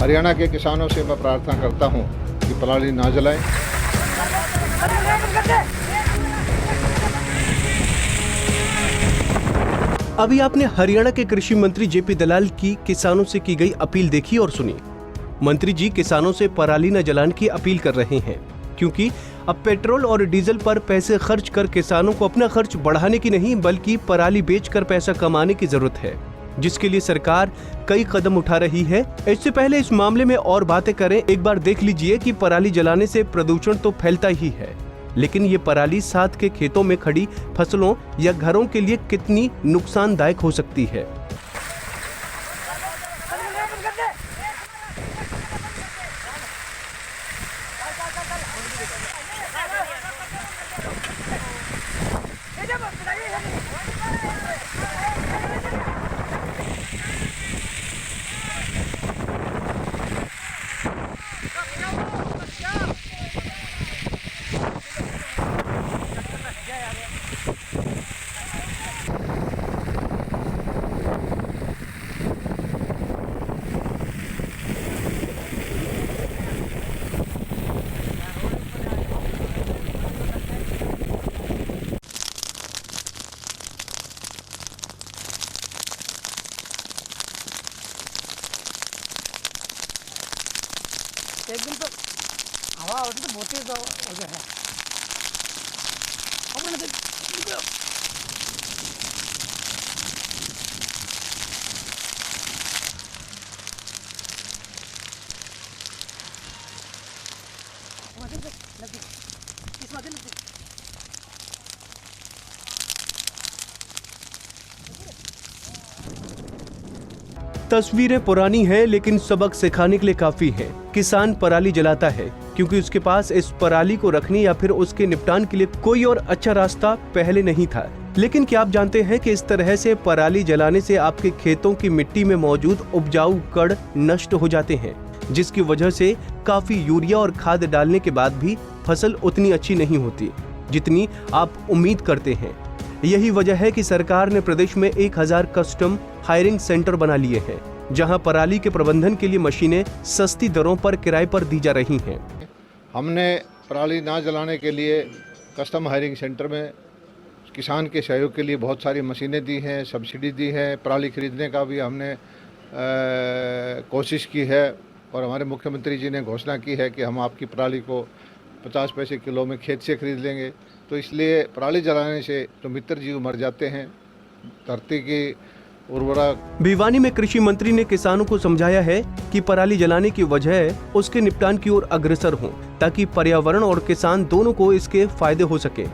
हरियाणा के किसानों से मैं प्रार्थना करता हूं कि पराली ना जलाएं। अभी आपने हरियाणा के कृषि मंत्री जेपी दलाल की किसानों से की गई अपील देखी और सुनी। मंत्री जी किसानों से पराली न जलाने की अपील कर रहे हैं, क्योंकि अब पेट्रोल और डीजल पर पैसे खर्च कर किसानों को अपना खर्च बढ़ाने की नहीं बल्कि पराली बेचकर पैसा कमाने की जरूरत है, जिसके लिए सरकार कई कदम उठा रही है। इससे पहले इस मामले में और बातें करें, एक बार देख लीजिए कि पराली जलाने से प्रदूषण तो फैलता ही है, लेकिन ये पराली साथ के खेतों में खड़ी फसलों या घरों के लिए कितनी नुकसानदायक हो सकती है। एक दिन तो हवा होती तो बहुत तेज हो गया है। तस्वीरें पुरानी हैं लेकिन सबक सिखाने के लिए काफी है। किसान पराली जलाता है क्योंकि उसके पास इस पराली को रखने या फिर उसके निपटान के लिए कोई और अच्छा रास्ता पहले नहीं था। लेकिन क्या आप जानते हैं कि इस तरह से पराली जलाने से आपके खेतों की मिट्टी में मौजूद उपजाऊ कण नष्ट हो जाते हैं, जिसकी वजह से काफी यूरिया और खाद डालने के बाद भी फसल उतनी अच्छी नहीं होती जितनी आप उम्मीद करते हैं। यही वजह है कि सरकार ने प्रदेश में 1000 कस्टम हायरिंग सेंटर बना लिए हैं, जहां पराली के प्रबंधन के लिए मशीनें सस्ती दरों पर किराए पर दी जा रही हैं। हमने पराली ना जलाने के लिए कस्टम हायरिंग सेंटर में किसान के सहयोग के लिए बहुत सारी मशीनें दी हैं, सब्सिडी दी है। पराली खरीदने का भी हमने कोशिश की है और हमारे मुख्यमंत्री जी ने घोषणा की है कि हम आपकी पराली को 50 पैसे किलो में खेत से खरीद लेंगे। तो इसलिए पराली जलाने से तो मित्र जीव मर जाते हैं, धरती की उर्वरा। भिवानी में कृषि मंत्री ने किसानों को समझाया है कि पराली जलाने की वजह उसके निपटान की ओर अग्रसर हों, ताकि पर्यावरण और किसान दोनों को इसके फायदे हो सके।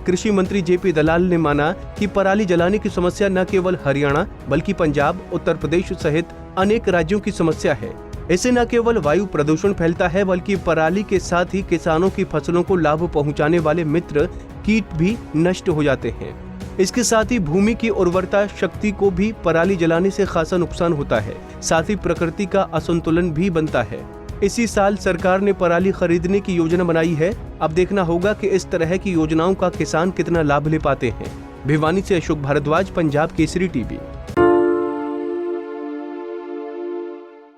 कृषि मंत्री जेपी दलाल ने माना कि पराली जलाने की समस्या न केवल हरियाणा बल्कि पंजाब, उत्तर प्रदेश सहित अनेक राज्यों की समस्या है। इससे न केवल वायु प्रदूषण फैलता है बल्कि पराली के साथ ही किसानों की फसलों को लाभ पहुंचाने वाले मित्र कीट भी नष्ट हो जाते हैं। इसके साथ ही भूमि की उर्वरता शक्ति को भी पराली जलाने से खासा नुकसान होता है, साथ ही प्रकृति का असंतुलन भी बनता है। इसी साल सरकार ने पराली खरीदने की योजना बनाई है। अब देखना होगा कि इस तरह की योजनाओं का किसान कितना लाभ ले पाते हैं। भिवानी से अशोक भारद्वाज, पंजाब केसरी टीवी।